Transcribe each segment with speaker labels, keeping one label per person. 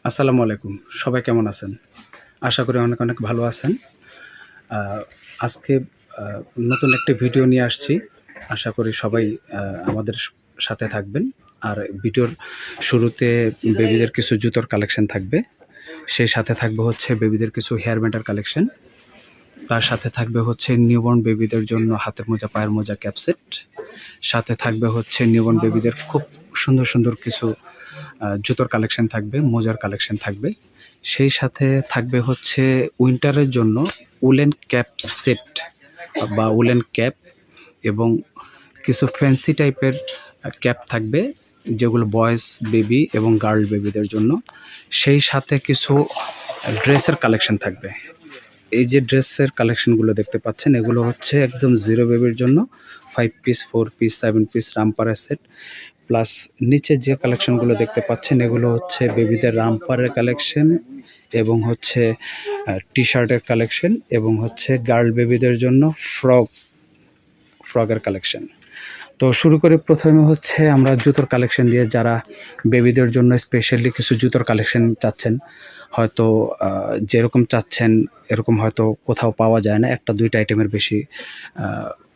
Speaker 1: আসসালামু আলাইকুম। সবাই কেমন আছেন? আশা করি অনেক, অনেক ভালো আছেন। আ আজকে আ নতুন একটি ভিডিও নিয়ে আসছি। আশা করি সবাই আমাদের সাথে থাকবেন। আর ভিডিওর শুরুতে বেবিদের কিছু জুতোর কালেকশন থাকবে। সেই সাথে থাকবে হচ্ছে বেবিদের কিছু হেয়ার ব্যান্ডের কালেকশন। তার সাথে থাকবে হচ্ছে নিউবর্ন বেবিদের জন্য হাতের মোজা, পায়ের মোজা, ক্যাপ সেট। সাথে থাকবে হচ্ছে নিউবর্ন বেবিদের খুব সুন্দর, সুন্দর কিছু জুতোর কালেকশন থাকবে, মোজার কালেকশন থাকবে। সেই সাথে থাকবে হচ্ছে উইন্টারের জন্য উলেন ক্যাপ সেট বা উলেন ক্যাপ এবং কিছু ফ্যান্সি টাইপের ক্যাপ থাকবে, যেগুলো বয়েজ বেবি এবং গার্ল বেবিদের জন্য। সেই সাথে কিছু ড্রেসের কালেকশন থাকবে। এই যে ড্রেসের কালেকশনগুলো দেখতে পাচ্ছেন, এগুলো হচ্ছে একদম জিরো বেবির জন্য 5 পিস, 4 পিস, 7 পিস রামপারের সেট। প্লাস নিচে যে কালেকশনগুলো দেখতে পাচ্ছেন, এগুলো হচ্ছে বেবিদের রামপারের কালেকশন এবং হচ্ছে টি-শার্টের কালেকশন এবং হচ্ছে গার্ল বেবিদের জন্য ফ্রকের কালেকশন। তো শুরু করি প্রথমে হচ্ছে আমরা জুতোর কালেকশন দিয়ে। যারা বেবিদের জন্য স্পেশালি কিছু জুতোর কালেকশন চাচ্ছেন, হয়তো যেরকম চাচ্ছেন এরকম হয়তো কোথাও পাওয়া যায় না, একটা দুইটা আইটেমের বেশি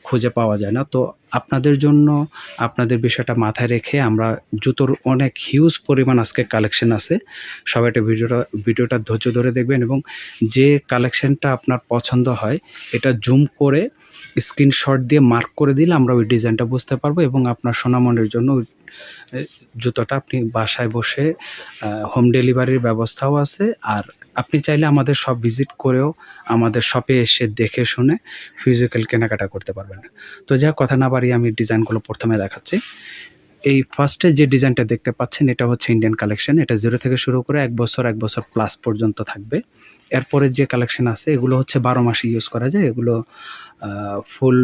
Speaker 1: খুঁজে পাওয়া যায় না। তো আপনাদের জন্য আপনাদের বিষয়টা মাথায় রেখে আমরা জুতোর অনেক হিউজ পরিমাণ আজকে কালেকশন আছে। সবাই একটা ভিডিওটা ধৈর্য ধরে দেখবেন এবং যে কালেকশনটা আপনার পছন্দ হয় এটা জুম করে স্ক্রিনশট দিয়ে মার্ক করে দিলে আমরা ওই ডিজাইনটা বুঝতে পারবো এবং আপনার সোনামনির জন্য ওই জুতোটা আপনি বাসায় বসে হোম ডেলিভারির ব্যবস্থাও আছে। আর আপনি চাইলে আমাদের শপ ভিজিট করেও আমাদের শপে এসে দেখে শুনে ফিজিক্যাল কেনাকাটা করতে পারবেন। তো যাক কথা না বাড়িয়ে আমি ডিজাইনগুলো প্রথমে দেখাচ্ছি। এই ফার্স্টে যে ডিজাইনটা দেখতে পাচ্ছেন এটা হচ্ছে ইন্ডিয়ান কালেকশন। এটা 0 থেকে শুরু করে 1 বছর, 1 বছর প্লাস পর্যন্ত থাকবে। এরপরে যে কালেকশন আছে এগুলো হচ্ছে 12 মাসই ইউজ করা যায়। এগুলো ফুল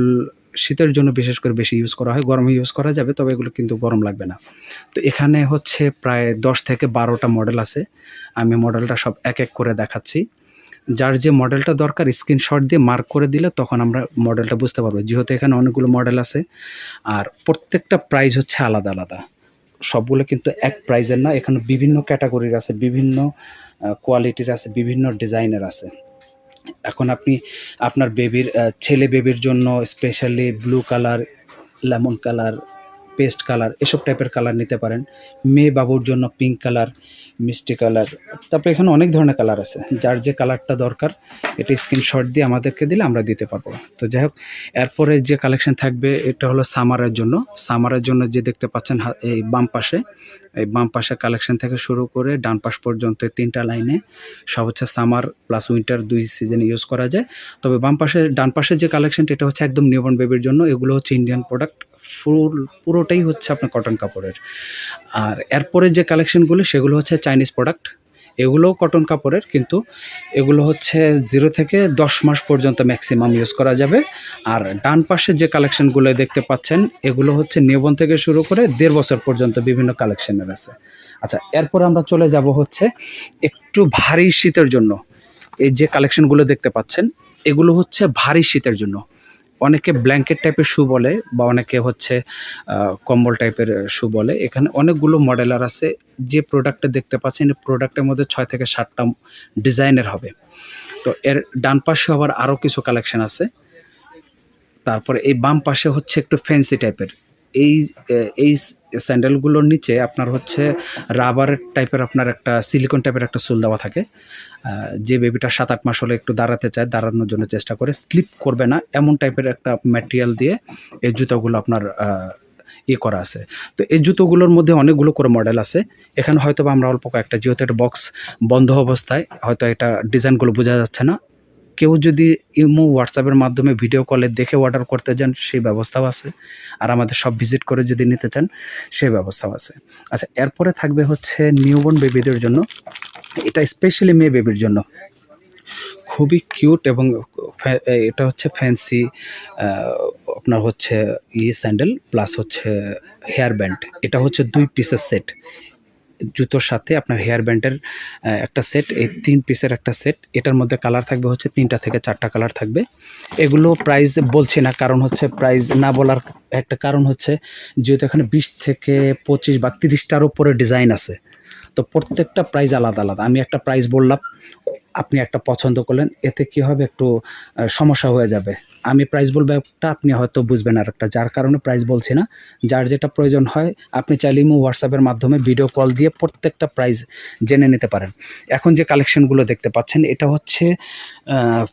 Speaker 1: শীতের জন্য বিশেষ করে বেশি ইউজ করা হয়। গরমে ইউজ করা যাবে, তবে এগুলো কিন্তু গরম লাগবে না। তো এখানে হচ্ছে প্রায় 10 থেকে 12টা মডেল আছে। আমি মডেলটা সব এক, এক করে দেখাচ্ছি। যার যে মডেলটা দরকার স্ক্রিনশট দিয়ে মার্ক করে দিলে তখন আমরা মডেলটা বুঝতে পারবো। যেহেতু এখানে অনেকগুলো মডেল আছে আর প্রত্যেকটা প্রাইস হচ্ছে আলাদা, আলাদা। সবগুলো কিন্তু এক প্রাইজের না। এখানে বিভিন্ন ক্যাটাগরির আছে, বিভিন্ন কোয়ালিটির আছে, বিভিন্ন ডিজাইনের আছে। এখন আপনি আপনার বেবির ছেলে বেবির জন্য specially blue colour, lemon colour, paste colour এসব টাইপের কালার নিতে পারেন। মেয়ে বাবুর জন্য পিঙ্ক কালার, মিষ্টি কালার, তারপরে এখানে অনেক ধরনের কালার আছে। যার যে কালারটা দরকার এটা স্ক্রিনশট দিয়ে আমাদেরকে দিলে আমরা দিতে পারবো। তো যাই হোক, এরপরে যে কালেকশন থাকবে এটা হলো সামারের জন্য। সামারের জন্য যে দেখতে পাচ্ছেন এই বাম পাশে, এই বাম পাশে কালেকশন থেকে শুরু করে ডান পাশ পর্যন্ত 3টা লাইনে সব হচ্ছে summer plus winter 2 season use করা যায়। তবে বাম পাশে ডান পাশে যে কালেকশনটা এটা হচ্ছে একদম নিউবর্ন বেবির জন্য। এগুলো হচ্ছে ইন্ডিয়ান প্রোডাক্ট, পুরোটাই হচ্ছে আপনার কটন কাপড়ের। আর এরপরে যে কালেকশনগুলো সেগুলো হচ্ছে চাইনিজ প্রোডাক্ট। এগুলোও কটন কাপড়ের, কিন্তু এগুলো হচ্ছে 0 থেকে 10 মাস পর্যন্ত ম্যাক্সিমাম ইউজ করা যাবে। আর ডান পাশে যে কালেকশনগুলো দেখতে পাচ্ছেন এগুলো হচ্ছে নিউবর্ন থেকে শুরু করে 1.5 বছর পর্যন্ত বিভিন্ন কালেকশনের আছে। আচ্ছা, এরপরে আমরা চলে যাব হচ্ছে একটু ভারী শীতের জন্য। এই যে কালেকশনগুলো দেখতে পাচ্ছেন এগুলো হচ্ছে ভারী শীতের জন্য। অনেকে ব্ল্যাঙ্কেট টাইপের শু বলে বা অনেকে হচ্ছে কম্বল টাইপের শু বলে। এখানে অনেকগুলো মডেলার আছে। যে প্রোডাক্টটা দেখতে পাচ্ছেন এই প্রোডাক্টের মধ্যে 6 থেকে 7টা ডিজাইনের হবে। তো এর ডান পাশে আবার আরও কিছু কালেকশন আছে। তারপরে এই বাম পাশে হচ্ছে একটু ফ্যান্সি টাইপের। এই এই স্যান্ডেলগুলোর নিচে আপনার হচ্ছে রাবারের টাইপের আপনার একটা সিলিকন টাইপের একটা সোল দেওয়া থাকে। যে বেবিটা 7-8 মাস হলে একটু দাঁড়াতে চায়, দাঁড়ানোর জন্য চেষ্টা করে, স্লিপ করবে না এমন টাইপের একটা ম্যাটেরিয়াল দিয়ে এই জুতোগুলো আপনার করা আছে। তো এই জুতোগুলোর মধ্যে অনেকগুলো করে মডেল আছে। এখানে হয়তোবা আমরা অল্প কয়েকটা, যেহেতু একটা বক্স বন্ধ অবস্থায় হয়তো এটা ডিজাইনগুলো বোঝা যাচ্ছে না। কেউ যদি ইমো, হোয়াটসঅ্যাপের মাধ্যমে ভিডিও কলে দেখে অর্ডার করতে চান সেই ব্যবস্থাও আছে। আর আমাদের শপ ভিজিট করে যদি নিতে চান সেই ব্যবস্থাও আছে। আচ্ছা, এরপরে থাকবে হচ্ছে নিউবর্ন বেবিদের জন্য। এটা স্পেশালি মেয়ে বেবির জন্য খুবই কিউট এবং এটা হচ্ছে ফ্যান্সি আপনার হচ্ছে স্যান্ডেল প্লাস হচ্ছে হেয়ার ব্যান্ড। এটা হচ্ছে 2 পিসের সেট। জুতোর সাথে আপনার হেয়ার ব্যান্ডের একটা সেট, এই 3 পিসের একটা সেট। এটার মধ্যে কালার থাকবে হচ্ছে 3টা থেকে 4টা কালার থাকবে। এগুলো প্রাইস বলছি না, কারণ হচ্ছে প্রাইস না বলার একটা কারণ হচ্ছে যেহেতু এখানে 20 থেকে 25 বা 30টার উপরে ডিজাইন আছে। তো প্রত্যেকটা প্রাইস আলাদা আলাদা। আমি একটা প্রাইস বললাম, আপনি একটা পছন্দ করলেন, এতে কি হবে একটু সমস্যা হয়ে যাবে। আমি প্রাইস বলবো একটা, আপনি হয়তো বুঝবেন আরেকটা, যার কারণে প্রাইস বলছি না। যার যেটা প্রয়োজন হয় আপনি চাইলে ইমো হোয়াটসঅ্যাপের মাধ্যমে ভিডিও কল দিয়ে প্রত্যেকটা প্রাইস জেনে নিতে পারেন। এখন যে কালেকশনগুলো দেখতে পাচ্ছেন এটা হচ্ছে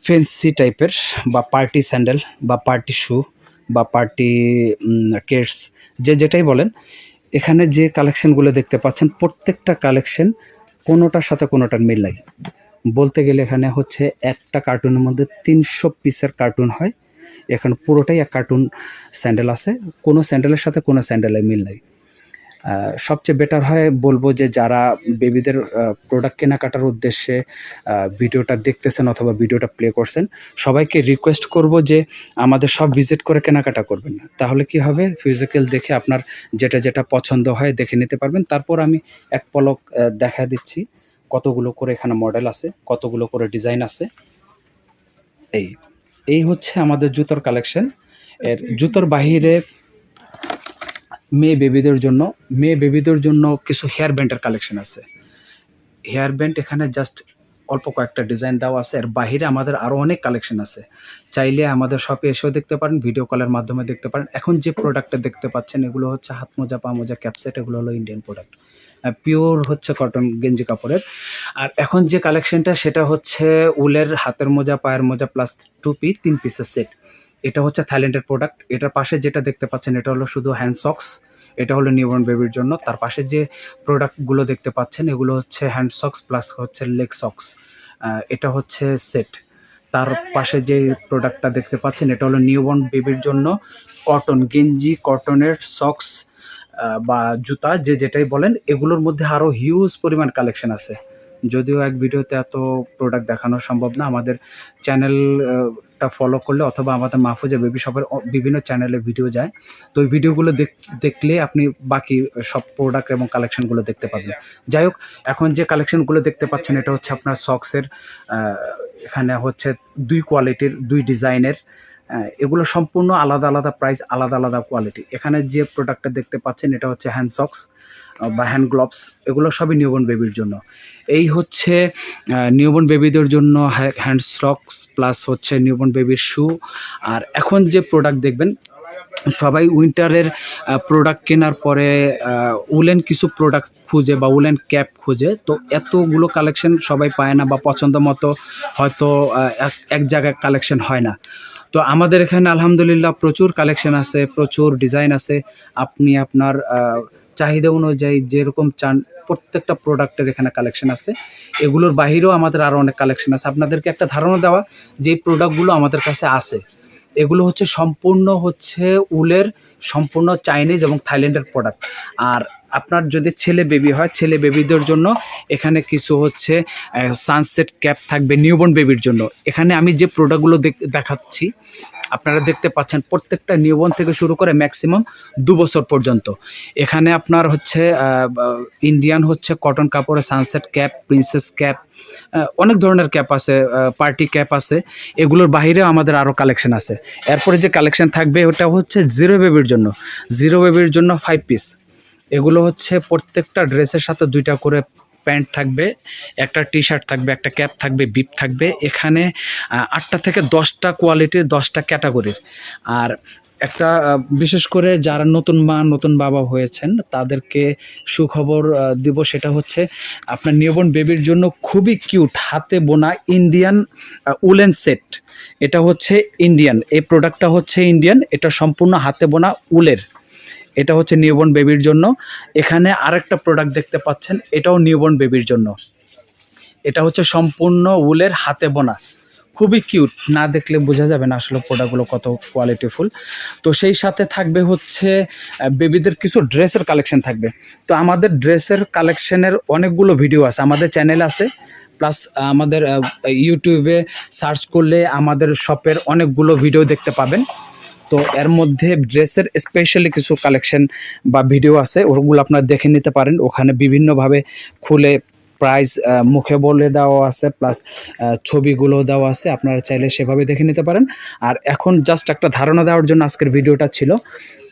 Speaker 1: ফ্যান্সি টাইপের বা পার্টি স্যান্ডেল বা পার্টি শু বা পার্টি কেডস, যে যেটাই বলেন। এখানে যে কালেকশনগুলো দেখতে পাচ্ছেন প্রত্যেকটা কালেকশন কোনোটার সাথে কোনোটার মিল নাই। বলতে গেলে এখানে হচ্ছে একটা কার্টুনের মধ্যে ৩০০ পিসের কার্টুন হয়। এখানে পুরোটাই এক কার্টুন স্যান্ডেল আছে। কোনো স্যান্ডেলের সাথে কোনো স্যান্ডেলের মিল নাই। সবচেয়ে বেটার হয় বলবো যে যারা বেবিদের প্রোডাক্ট কেনাকাটার উদ্দেশ্যে ভিডিওটা দেখতেছেন অথবা ভিডিওটা প্লে করছেন, সবাইকে রিকোয়েস্ট করব যে আমাদের সব ভিজিট করে কেনাকাটা করবেন না। তাহলে কি হবে, ফিজিক্যাল দেখে আপনার যেটা যেটা পছন্দ হয় দেখে নিতে পারবেন। তারপর আমি এক পলক দেখা দিচ্ছি কতগুলো করে এখানে মডেল আছে, কতগুলো করে ডিজাইন আছে। এই এই হচ্ছে আমাদের জুতোর কালেকশন। এর জুতোর বাহিরে মেয়ে বেবিদের জন্য কিছু হেয়ার ব্যান্ডের কালেকশন আছে। হেয়ার ব্যান্ড এখানে জাস্ট অল্প কয়েকটা ডিজাইন দেওয়া আছে। এর বাহিরে আমাদের আরও অনেক কালেকশন আছে। চাইলে আমাদের শপে এসেও দেখতে পারেন, ভিডিও কলের মাধ্যমে দেখতে পারেন। এখন যে প্রোডাক্টটা দেখতে পাচ্ছেন এগুলো হচ্ছে হাত মোজা, পা মোজা, ক্যাপসেট, এগুলো হলো ইন্ডিয়ান প্রোডাক্ট। পিওর হচ্ছে কটন গেঞ্জি কাপড়ের। আর এখন যে কালেকশনটা সেটা হচ্ছে উলের হাতের মোজা, পায়ের মোজা প্লাস টুপি, ৩ পিসের সেট। এটা হচ্ছে থাইল্যান্ডের প্রোডাক্ট। এটার পাশে যেটা দেখতে পাচ্ছেন এটা হলো শুধু হ্যান্ড সক্স। এটা হলো নিউবর্ন বেবির জন্য। তার পাশে যে প্রোডাক্টগুলো দেখতে পাচ্ছেন এগুলো হচ্ছে হ্যান্ড সক্স প্লাস হচ্ছে লেগ সক্স। এটা হচ্ছে সেট। তার পাশে যে প্রোডাক্টটা দেখতে পাচ্ছেন এটা হলো নিউবর্ন বেবির জন্য কটন গেঞ্জি, কটনের সক্স বা জুতা, যে যেটাই বলেন। এগুলোর মধ্যে আরও হিউজ পরিমাণ কালেকশন আছে। যদিও এক ভিডিওতে এত প্রোডাক্ট দেখানো সম্ভব না। আমাদের চ্যানেলটা ফলো করলে অথবা আমাদের মাহফুজা বেবি শপের বিভিন্ন চ্যানেলে ভিডিও যায়। তো ওই ভিডিওগুলো দেখলে আপনি বাকি সব প্রোডাক্ট এবং কালেকশনগুলো দেখতে পাবেন। যাই হোক, এখন যে কালেকশনগুলো দেখতে পাচ্ছেন এটা হচ্ছে আপনার সক্সের। এখানে হচ্ছে ২ কোয়ালিটির, ২ ডিজাইনের। এগুলো সম্পূর্ণ আলাদা আলাদা প্রাইস, আলাদা আলাদা কোয়ালিটি। এখানে যে প্রোডাক্টটা দেখতে পাচ্ছেন এটা হচ্ছে হ্যান্ড সক্স বা হ্যান্ড গ্লোভস। এগুলো সবই নিউবর্ন বেবির জন্য। এই হচ্ছে নিউবর্ন বেবিদের জন্য হ্যান্ড সক্স প্লাস হচ্ছে নিউবর্ন বেবির শু। আর এখন যে প্রোডাক্ট দেখবেন, সবাই উইন্টারের প্রোডাক্ট কেনার পরে উলেন কিছু প্রোডাক্ট খুঁজে বা উলেন ক্যাপ খুঁজে। তো এতগুলো কালেকশন সবাই পায় না বা পছন্দ মতো হয়তো এক জায়গায় কালেকশন হয় না। তো আমাদের এখানে আলহামদুলিল্লাহ প্রচুর কালেকশন আছে, প্রচুর ডিজাইন আছে। আপনি আপনার চাহিদা অনুযায়ী যেরকম চান প্রত্যেকটা প্রোডাক্টের এখানে কালেকশন আছে। এগুলোর বাহিরেও আমাদের আরও অনেক কালেকশন আছে। আপনাদেরকে একটা ধারণা দেওয়া যে প্রোডাক্টগুলো আমাদের কাছে আছে এগুলো হচ্ছে সম্পূর্ণ হচ্ছে উলের, সম্পূর্ণ চাইনিজ এবং থাইল্যান্ডের প্রোডাক্ট। আর আপনার যদি ছেলে বেবি হয়, ছেলে বেবিদের জন্য এখানে কিছু হচ্ছে সানসেট ক্যাপ থাকবে নিউবর্ন বেবির জন্য। এখানে আমি যে প্রোডাক্টগুলো দেখাচ্ছি আপনারা দেখতে পাচ্ছেন প্রত্যেকটা নিউবর্ন থেকে শুরু করে ম্যাক্সিমাম ২ বছর পর্যন্ত। এখানে আপনার হচ্ছে ইন্ডিয়ান হচ্ছে কটন কাপড়ের সানসেট ক্যাপ, প্রিন্সেস ক্যাপ, অনেক ধরনের ক্যাপ আছে, পার্টি ক্যাপ আছে। এগুলোর বাহিরেও আমাদের আরও কালেকশন আছে। এরপরে যে কালেকশন থাকবে ওটা হচ্ছে জিরো বেবির জন্য। জিরো বেবির জন্য 5 পিস। এগুলো হচ্ছে প্রত্যেকটা ড্রেসের সাথে ২টা করে প্যান্ট থাকবে, একটা টি শার্ট থাকবে, একটা ক্যাপ থাকবে, বিপ থাকবে। এখানে ৮টা থেকে 10টা কোয়ালিটির, 10টা ক্যাটাগরির। আর একটা বিশেষ করে যারা নতুন মা নতুন বাবা হয়েছেন তাদেরকে সুখবর দিব, সেটা হচ্ছে আপনার নিউবর্ন বেবির জন্য খুবই কিউট হাতে বোনা ইন্ডিয়ান উলেন সেট। এটা হচ্ছে ইন্ডিয়ান, এই প্রোডাক্টটা হচ্ছে ইন্ডিয়ান, এটা সম্পূর্ণ হাতে বোনা উলের। এটা হচ্ছে নিউবর্ন বেবির জন্য। এখানে আরেকটা প্রোডাক্ট দেখতে পাচ্ছেন, এটাও নিউবর্ন বেবির জন্য। এটা হচ্ছে সম্পূর্ণ উলের হাতে বোনা, খুবই কিউট। না দেখলে বোঝা যাবে না আসলে প্রোডাক্টগুলো কত কোয়ালিটিফুল। তো সেই সাথে থাকবে হচ্ছে বেবিদের কিছু ড্রেসের কালেকশন থাকবে। তো আমাদের ড্রেসের কালেকশনের অনেকগুলো ভিডিও আছে, আমাদের চ্যানেল আছে, প্লাস আমাদের ইউটিউবে সার্চ করলে আমাদের শপের অনেকগুলো ভিডিও দেখতে পাবেন। তো এর মধ্যে ড্রেসের স্পেশালি কিছু কালেকশন বা ভিডিও আছে, ওগুলো আপনারা দেখে নিতে পারেন। ওখানে বিভিন্নভাবে খুলে প্রাইস মুখে বলে দেওয়া আছে, প্লাস ছবিগুলো দেওয়া আছে। আপনারা চাইলে সেভাবে দেখে নিতে পারেন। আর এখন জাস্ট একটা ধারণা দেওয়ার জন্য আজকের ভিডিওটা ছিল।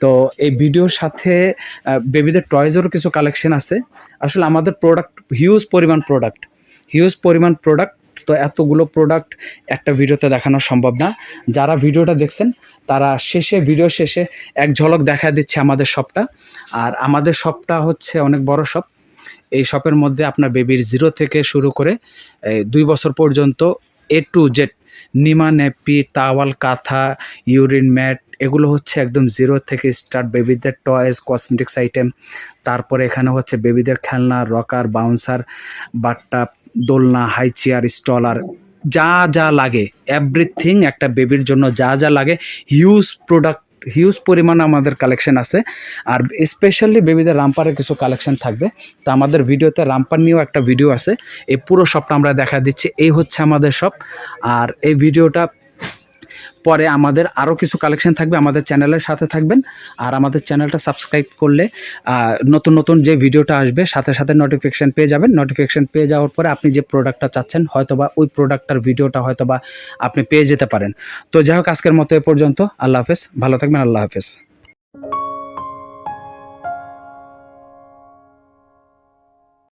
Speaker 1: তো এই ভিডিওর সাথে বেবিদের টয়েজেরও কিছু কালেকশন আছে। আসলে আমাদের প্রোডাক্ট হিউজ পরিমাণ প্রোডাক্ট। তো এতগুলো প্রোডাক্ট একটা ভিডিওতে দেখানো সম্ভব না। যারা ভিডিওটা দেখছেন তারা ভিডিও শেষে এক ঝলক দেখা দিচ্ছে আমাদের শপটা। আর আমাদের শপটা হচ্ছে অনেক বড় শপ। এই শপের মধ্যে আপনার বেবির 0 থেকে শুরু করে 2 বছর পর্যন্ত A to Z নিমা, ন্যাপি, টাওয়াল, কাঁথা, ইউরিন ম্যাট এগুলো হচ্ছে একদম 0 থেকে স্টার্ট। বেবিদের টয়েস, কসমেটিক্স আইটেম, তারপরে এখানে হচ্ছে বেবিদের খেলনা, রকার, বাউন্সার, বাথটাব, দোলনা, হাই চেয়ার, স্টলার, যা লাগে এভরিথিং একটা বেবির জন্য যা লাগে হিউজ পরিমাণ আমাদের কালেকশন আছে। আর স্পেশালি বেবিদের রামপারের কিছু কালেকশন থাকবে। তো আমাদের ভিডিওতে রামপার নিয়েও একটা ভিডিও আছে। এই পুরো শপটা আমরা দেখা দিচ্ছি। এই হচ্ছে আমাদের শপ। আর এই ভিডিওটা পরে আমাদের আরও কিছু কালেকশন থাকবে। আমাদের চ্যানেলের সাথে থাকবেন। আর আমাদের চ্যানেলটা সাবস্ক্রাইব করলে নতুন যে ভিডিওটা আসবে সাথে নোটিফিকেশান পেয়ে যাবেন। নোটিফিকেশান পেয়ে যাওয়ার পরে আপনি যে প্রোডাক্টটা চাচ্ছেন হয়তোবা ওই প্রোডাক্টটার ভিডিওটা হয়তোবা আপনি পেয়ে যেতে পারেন। তো যাই হোক, আজকের মতো এ পর্যন্ত। আল্লাহ হাফেজ, ভালো থাকবেন। আল্লাহ হাফেজ।